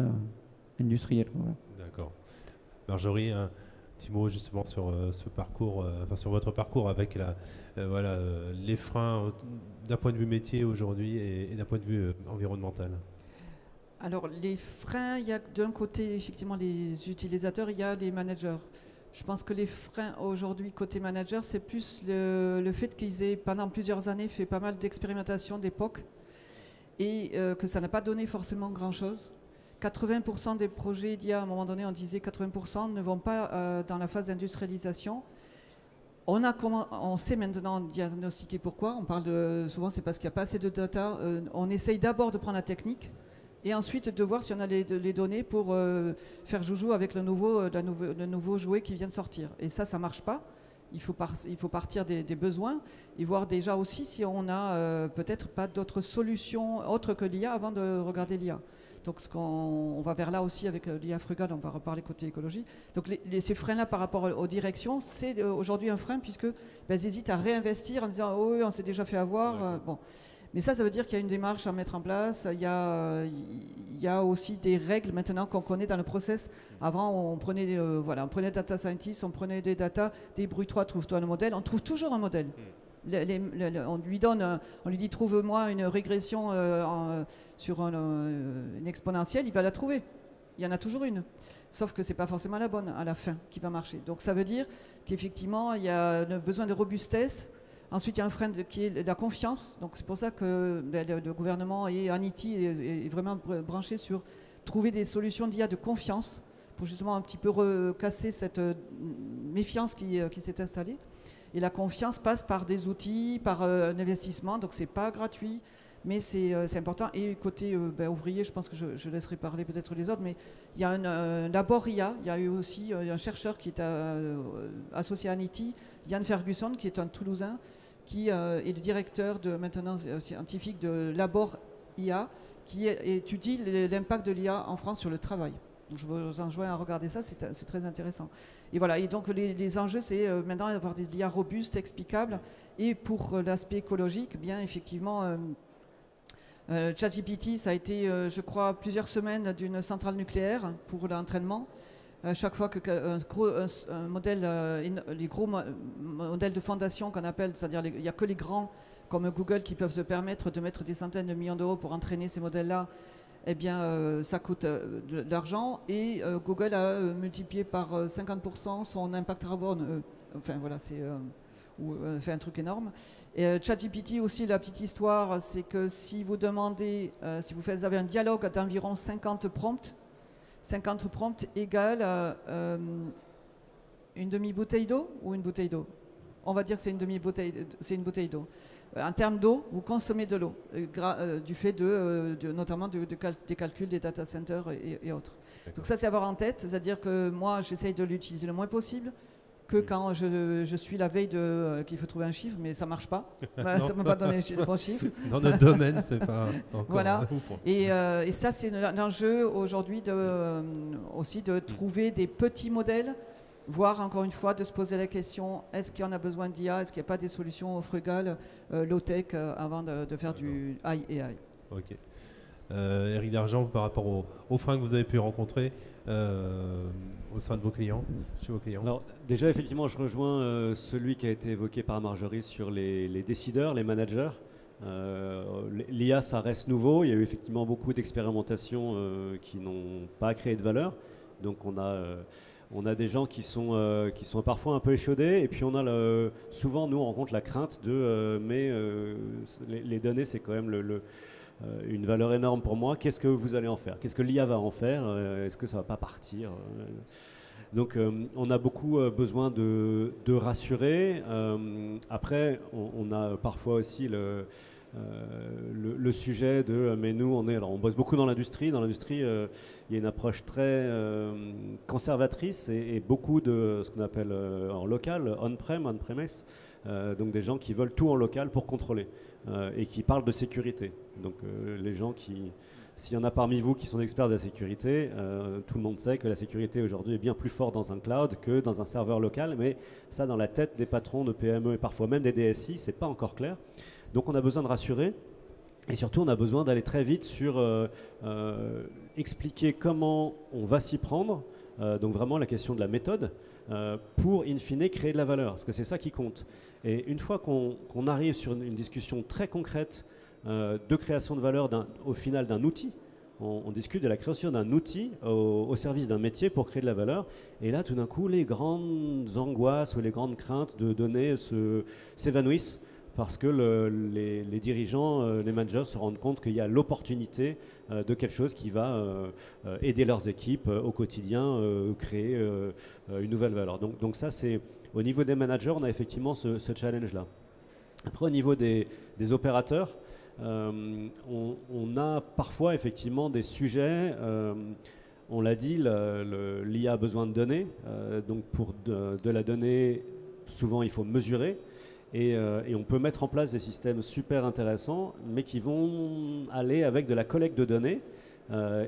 industriel. Voilà. D'accord. Marjorie, un petit mot justement sur ce parcours, sur votre parcours avec les freins d'un point de vue métier aujourd'hui et d'un point de vue environnemental. Alors, les freins, il y a d'un côté, effectivement, les utilisateurs, il y a les managers. Je pense que les freins aujourd'hui, côté manager, c'est plus le fait qu'ils aient, pendant plusieurs années, fait pas mal d'expérimentations d'époque et que ça n'a pas donné forcément grand-chose. 80% des projets d'IA, à un moment donné, on disait 80% ne vont pas dans la phase d'industrialisation. On sait maintenant diagnostiquer pourquoi. On parle souvent, c'est parce qu'il n'y a pas assez de data. On essaye d'abord de prendre la technique et ensuite de voir si on a les données pour faire joujou avec le nouveau jouet qui vient de sortir. Et ça ne marche pas. Il faut partir des besoins et voir déjà aussi si on a peut-être pas d'autres solutions autres que l'IA avant de regarder l'IA. Donc on va vers là aussi avec l'IA frugale, on va reparler côté écologie. Donc ces freins-là par rapport aux directions, c'est aujourd'hui un frein puisque elles hésitent à réinvestir en disant « oh oui, on s'est déjà fait avoir bon. Mais ça veut dire qu'il y a une démarche à mettre en place. Il y a aussi des règles maintenant qu'on connaît dans le process. Avant, on prenait data scientist, on prenait des data, débrouille-toi, trouve-toi un modèle. On trouve toujours un modèle. On lui dit trouve-moi une régression sur une exponentielle, il va la trouver. Il y en a toujours une. Sauf que ce n'est pas forcément la bonne à la fin qui va marcher. Donc ça veut dire qu'effectivement, il y a besoin de robustesse. Ensuite, il y a un frein qui est la confiance. Donc c'est pour ça que le gouvernement et Anity est vraiment branché sur trouver des solutions d'IA de confiance pour justement un petit peu casser cette méfiance qui s'est installée. Et la confiance passe par des outils, par un investissement. Donc c'est pas gratuit, mais c'est important. Et côté ouvrier, je pense que je laisserai parler peut-être les autres, mais il y a un labor IA. Il y a eu aussi un chercheur qui est associé à Anity, Yann Ferguson, qui est un Toulousain, qui est le directeur maintenant scientifique de Labor IA, qui étudie l'impact de l'IA en France sur le travail. Donc je vous enjoins à regarder ça, c'est très intéressant. Et voilà, et donc les enjeux, c'est maintenant d'avoir des IA robustes, explicables. Et pour l'aspect écologique, bien effectivement, ChatGPT, ça a été, je crois, plusieurs semaines d'une centrale nucléaire pour l'entraînement. Chaque fois qu'un modèle, les gros modèles de fondation qu'on appelle, c'est-à-dire il n'y a que les grands comme Google qui peuvent se permettre de mettre des centaines de millions d'euros pour entraîner ces modèles-là, eh bien ça coûte de l'argent et Google a multiplié par 50% son impact carbone. Enfin voilà, c'est fait un truc énorme. Et ChatGPT aussi, la petite histoire, c'est que si vous demandez, si vous avez un dialogue d'environ 50 prompts égale une demi-bouteille d'eau ou une bouteille d'eau. On va dire que c'est une demi-bouteille, c'est une bouteille d'eau. En termes d'eau, vous consommez de l'eau, du fait notamment des calculs des data centers et autres. Donc ça, c'est à avoir en tête, c'est-à-dire que moi, j'essaye de l'utiliser le moins possible, que quand je suis la veille qu'il faut trouver un chiffre, mais ça ne marche pas. Ça ne m'a pas donné le bon chiffre. Dans notre domaine, c'est pas encore voilà. Et ça, c'est l'enjeu aujourd'hui aussi de trouver des petits modèles, voire encore une fois de se poser la question, est-ce qu'il y en a besoin d'IA, est-ce qu'il n'y a pas des solutions frugales, low-tech, avant de faire du high AI. Ok. Eric Dargent, par rapport aux freins que vous avez pu rencontrer au sein de vos clients, chez vos clients. Alors déjà, effectivement, je rejoins celui qui a été évoqué par Marjorie sur les décideurs, les managers. L'IA, ça reste nouveau. Il y a eu effectivement beaucoup d'expérimentations qui n'ont pas créé de valeur. Donc on a des gens qui sont parfois un peu échaudés, et puis on a souvent, nous, on rencontre la crainte mais les données, c'est quand même une valeur énorme pour moi. Qu'est-ce que vous allez en faire? Qu'est-ce que l'IA va en faire? Est-ce que ça ne va pas partir? Donc on a beaucoup besoin de rassurer. Après, on a parfois aussi le sujet mais nous, on bosse beaucoup dans l'industrie. Dans l'industrie, il y a une approche très conservatrice et beaucoup de ce qu'on appelle en local, on-premise, donc des gens qui veulent tout en local pour contrôler et qui parlent de sécurité. Donc les gens s'il y en a parmi vous qui sont experts de la sécurité, tout le monde sait que la sécurité aujourd'hui est bien plus forte dans un cloud que dans un serveur local, mais ça, dans la tête des patrons de PME et parfois même des DSI, c'est pas encore clair. Donc on a besoin de rassurer. Et surtout, on a besoin d'aller très vite sur expliquer comment on va s'y prendre, donc vraiment la question de la méthode, pour in fine créer de la valeur, parce que c'est ça qui compte. Et une fois qu'on arrive sur une discussion très concrète de création de valeur au final d'un outil, on discute de la création d'un outil au service d'un métier pour créer de la valeur. Et là, tout d'un coup, les grandes angoisses ou les grandes craintes de données s'évanouissent parce que les dirigeants, les managers se rendent compte qu'il y a l'opportunité de quelque chose qui va aider leurs équipes au quotidien, créer une nouvelle valeur. Donc ça, c'est au niveau des managers, on a effectivement ce challenge-là. Après, au niveau des opérateurs, on a parfois effectivement des sujets, on l'a dit, l'IA a besoin de données, donc pour de la donnée, souvent il faut mesurer, et on peut mettre en place des systèmes super intéressants, mais qui vont aller avec de la collecte de données,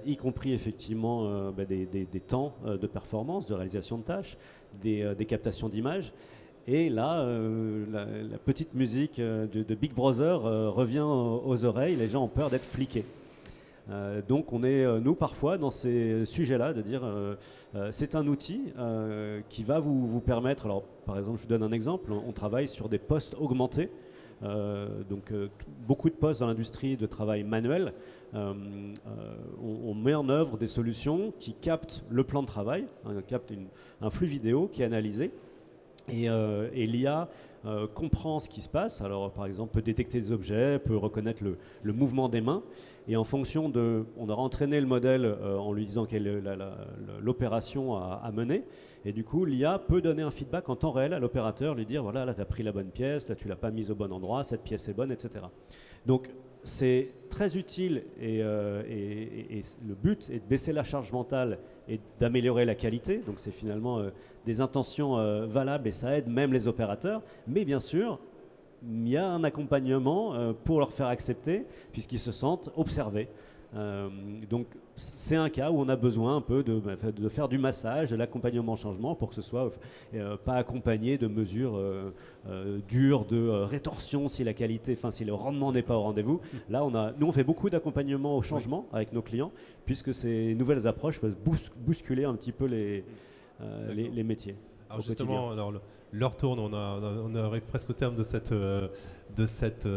y compris effectivement des temps de performance, de réalisation de tâches, des captations d'images. Et là, la petite musique de Big Brother revient aux oreilles. Les gens ont peur d'être fliqués. Donc on est, nous, parfois, dans ces sujets-là, de dire c'est un outil qui va vous permettre... Alors, par exemple, je vous donne un exemple. On travaille sur des postes augmentés. Beaucoup de postes dans l'industrie de travail manuel. On met en œuvre des solutions qui captent le plan de travail, captent un flux vidéo qui est analysé. Et l'IA comprend ce qui se passe. Alors, par exemple, peut détecter des objets, peut reconnaître le mouvement des mains. Et en fonction de... On aura entraîné le modèle en lui disant quelle est l'opération à mener. Et du coup, l'IA peut donner un feedback en temps réel à l'opérateur, lui dire, voilà, là, tu as pris la bonne pièce, là, tu ne l'as pas mise au bon endroit, cette pièce est bonne, etc. Donc, c'est très utile et le but est de baisser la charge mentale et d'améliorer la qualité. Donc c'est finalement des intentions valables et ça aide même les opérateurs. Mais bien sûr, il y a un accompagnement pour leur faire accepter puisqu'ils se sentent observés. Donc c'est un cas où on a besoin un peu de faire du massage, de l'accompagnement au changement pour que ce soit pas accompagné de mesures dures, de rétorsion si la qualité, si le rendement n'est pas au rendez-vous. Là, nous on fait beaucoup d'accompagnement au changement avec nos clients puisque ces nouvelles approches peuvent bousculer un petit peu les métiers. Alors justement, l'heure tourne, on arrive presque au terme de cette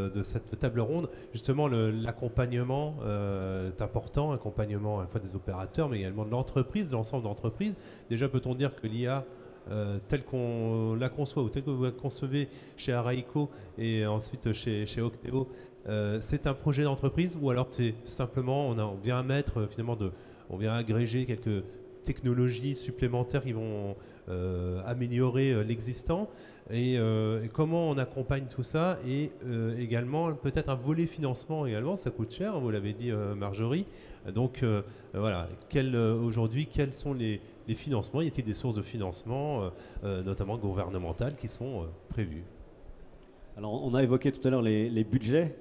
table ronde. Justement, l'accompagnement est important, accompagnement à la fois des opérateurs, mais également de l'entreprise, de l'ensemble de l'entreprise. Déjà, peut-on dire que l'IA, telle qu'on la conçoit ou telle que vous la concevez chez Araïko et ensuite chez Octeo, c'est un projet d'entreprise ou alors c'est simplement, on vient mettre finalement on vient agréger quelques technologies supplémentaires qui vont améliorer l'existant et comment on accompagne tout ça et également peut-être un volet financement également, ça coûte cher, vous l'avez dit Marjorie. Donc voilà, aujourd'hui quels sont les financements, y a-t-il des sources de financement notamment gouvernementales qui sont prévues? Alors, on a évoqué tout à l'heure les budgets.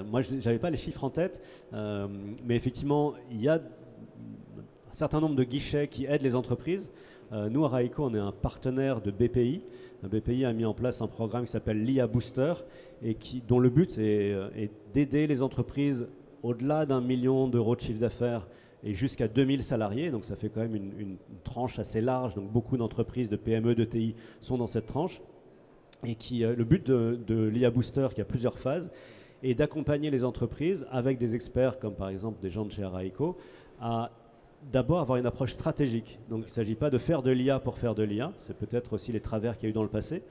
Moi, je n'avais pas les chiffres en tête, mais effectivement, il y a un certain nombre de guichets qui aident les entreprises. Nous, à Araïko, on est un partenaire de BPI. BPI a mis en place un programme qui s'appelle l'IA Booster et dont le but est d'aider les entreprises au-delà d'1 million d'euros de chiffre d'affaires et jusqu'à 2000 salariés. Donc, ça fait quand même une tranche assez large. Donc, beaucoup d'entreprises, de PME, de TI sont dans cette tranche. Et le but de l'IA Booster, qui a plusieurs phases, est d'accompagner les entreprises avec des experts, comme par exemple des gens de chez Araïko, à d'abord avoir une approche stratégique. Donc il ne s'agit pas de faire de l'IA pour faire de l'IA, c'est peut-être aussi les travers qu'il y a eu dans le passé,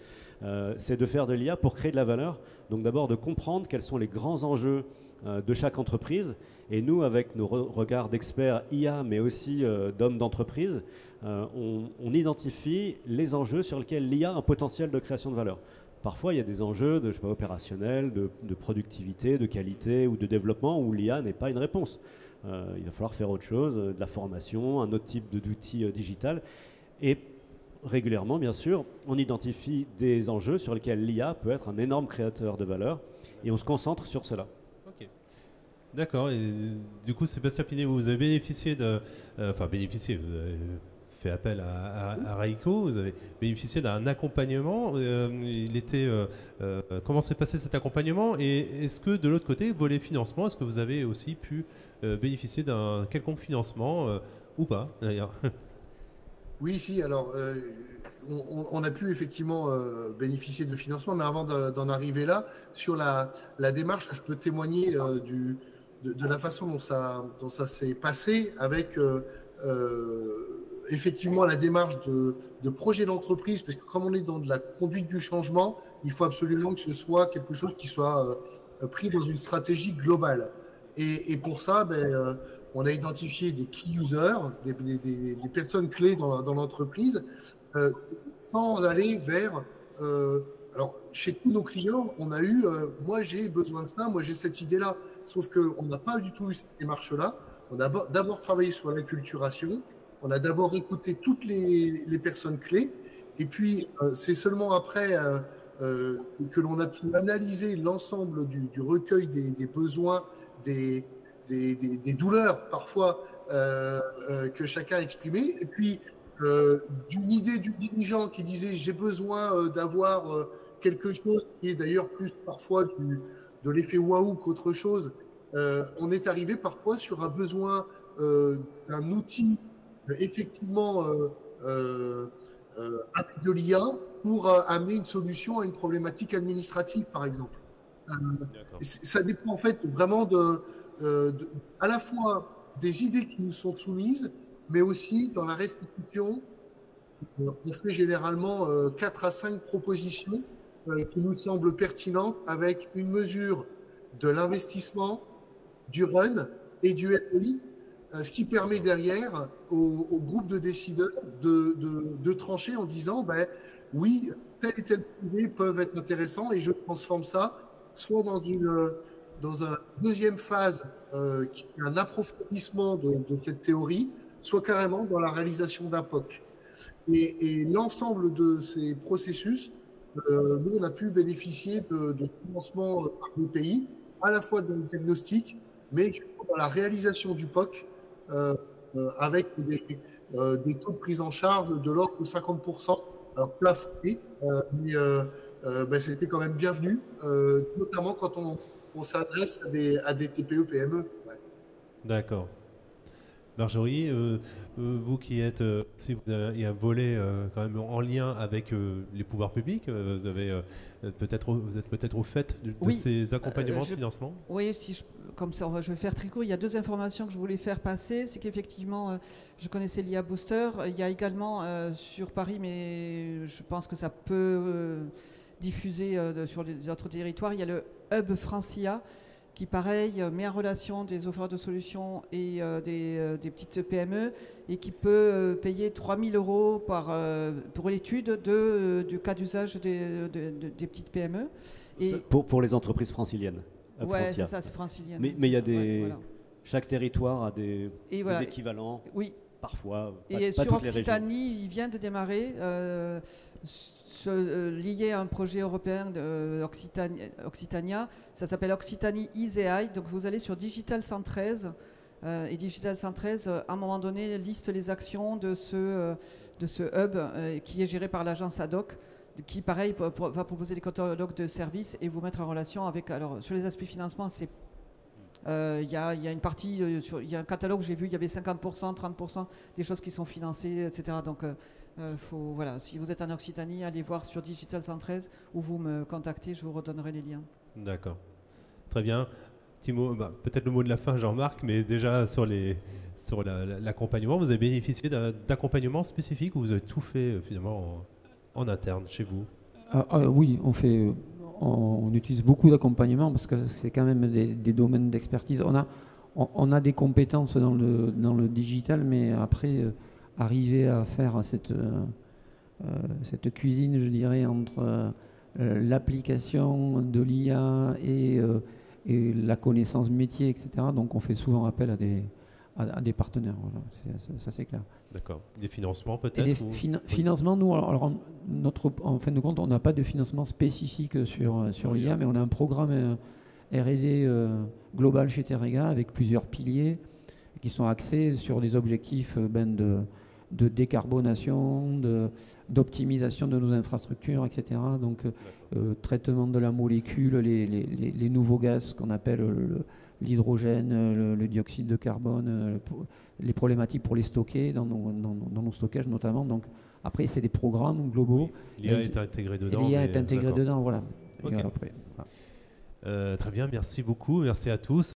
c'est de faire de l'IA pour créer de la valeur. Donc d'abord de comprendre quels sont les grands enjeux de chaque entreprise. Et nous, avec nos regards d'experts IA, mais aussi d'hommes d'entreprise, on identifie les enjeux sur lesquels l'IA a un potentiel de création de valeur. Parfois, il y a des enjeux opérationnels, de productivité, de qualité ou de développement où l'IA n'est pas une réponse. Il va falloir faire autre chose, de la formation, un autre type d'outils digital. Et régulièrement, bien sûr, on identifie des enjeux sur lesquels l'IA peut être un énorme créateur de valeur et on se concentre sur cela. Ok. D'accord. Et du coup, Sébastien Pinet, vous avez bénéficié fait appel à Raiko. Vous avez bénéficié d'un accompagnement. Comment s'est passé cet accompagnement? Et est-ce que de l'autre côté, volet financement, est-ce que vous avez aussi pu bénéficier d'un quelconque financement ou pas d'ailleurs? Oui, si. Alors, on a pu effectivement bénéficier de financement, mais avant d'en arriver là, sur la démarche, je peux témoigner de la façon dont ça s'est passé avec effectivement la démarche de projet d'entreprise, parce que comme on est dans de la conduite du changement, il faut absolument que ce soit quelque chose qui soit pris dans une stratégie globale. Et pour ça, on a identifié des key users, des personnes clés dans l'entreprise, sans aller vers... alors, chez tous nos clients, on a eu moi j'ai besoin de ça, moi j'ai cette idée-là. Sauf qu'on n'a pas du tout eu cette démarche-là. On a d'abord travaillé sur l'acculturation, on a d'abord écouté toutes les personnes clés, et puis c'est seulement après que l'on a pu analyser l'ensemble du recueil des besoins, des douleurs parfois que chacun a exprimé, et puis d'une idée du dirigeant qui disait j'ai besoin d'avoir quelque chose qui est d'ailleurs plus parfois de l'effet waouh qu'autre chose. On est arrivé parfois sur un besoin d'un outil effectivement avec de l'IA pour amener une solution à une problématique administrative, par exemple. Ça dépend en fait vraiment à la fois des idées qui nous sont soumises, mais aussi dans la restitution. On fait généralement 4 à 5 propositions qui nous semblent pertinentes avec une mesure de l'investissement, du run et du ROI, ce qui permet derrière au groupe de décideurs de trancher en disant oui, tel et tel projet peuvent être intéressants et je transforme ça soit dans une deuxième phase qui est un approfondissement de cette théorie, soit carrément dans la réalisation d'un POC. Et l'ensemble de ces processus, nous, on a pu bénéficier de financement par des pays, à la fois dans le diagnostic, mais également dans la réalisation du POC, avec des taux de prise en charge de l'ordre de 50%, alors plafonné, mais c'était quand même bienvenu, notamment quand on s'adresse à des TPE, PME. Ouais. D'accord. Marjorie, vous qui êtes, si vous avez un volet quand même en lien avec les pouvoirs publics, vous êtes peut-être au fait de ces accompagnements de financement? Oui, comme ça, je vais faire très court. Il y a 2 informations que je voulais faire passer. C'est qu'effectivement, je connaissais l'IA Booster. Il y a également sur Paris, mais je pense que ça peut diffuser sur les autres territoires, il y a le Hub Francia, qui, pareil, met en relation des offreurs de solutions et des petites PME et qui peut payer 3 000 € pour l'étude du cas d'usage des petites PME. Et pour les entreprises franciliennes. Oui, c'est ça, c'est francilien. Mais il y a chaque territoire a des équivalents. Oui. Parfois, et pas sur toutes les régions. Occitanie, il vient de démarrer lié à un projet européen d'Occitania. Ça s'appelle Occitanie EasyEye. Donc vous allez sur Digital 113 et Digital 113, à un moment donné, liste les actions de ce hub qui est géré par l'agence ADOC, qui, pareil, va proposer des catalogues de services et vous mettre en relation avec... Alors, sur les aspects financement, c'est... Il y a une partie, il y a un catalogue, j'ai vu, il y avait 50%, 30% des choses qui sont financées, etc. Donc, voilà, si vous êtes en Occitanie, allez voir sur Digital 113 ou vous me contactez, je vous redonnerai les liens. D'accord. Très bien. Petit mot, peut-être le mot de la fin, Jean-Marc, mais déjà sur l'accompagnement, vous avez bénéficié d'accompagnement spécifique ou vous avez tout fait finalement en interne chez vous? Oui, on utilise beaucoup d'accompagnement parce que c'est quand même des domaines d'expertise. On a des compétences dans le digital, mais après, arriver à faire cette cuisine, je dirais, entre l'application de l'IA et la connaissance métier, etc. Donc on fait souvent appel à des partenaires. Voilà. Ça c'est clair. D'accord. Des financements peut-être financements, nous, en fin de compte, on n'a pas de financement spécifique sur l'IA, mais on a un programme R&D global chez Terrega avec plusieurs piliers qui sont axés sur des objectifs de décarbonation, d'optimisation de nos infrastructures, etc. Donc, traitement de la molécule, les nouveaux gaz qu'on appelle l'hydrogène, le dioxyde de carbone, les problématiques pour les stocker dans nos stockages notamment. Donc, après, c'est des programmes globaux. L'IA est intégré dedans. L'IA est intégré d'accord. dedans, voilà. Ok. Et après, Très bien, merci beaucoup, merci à tous.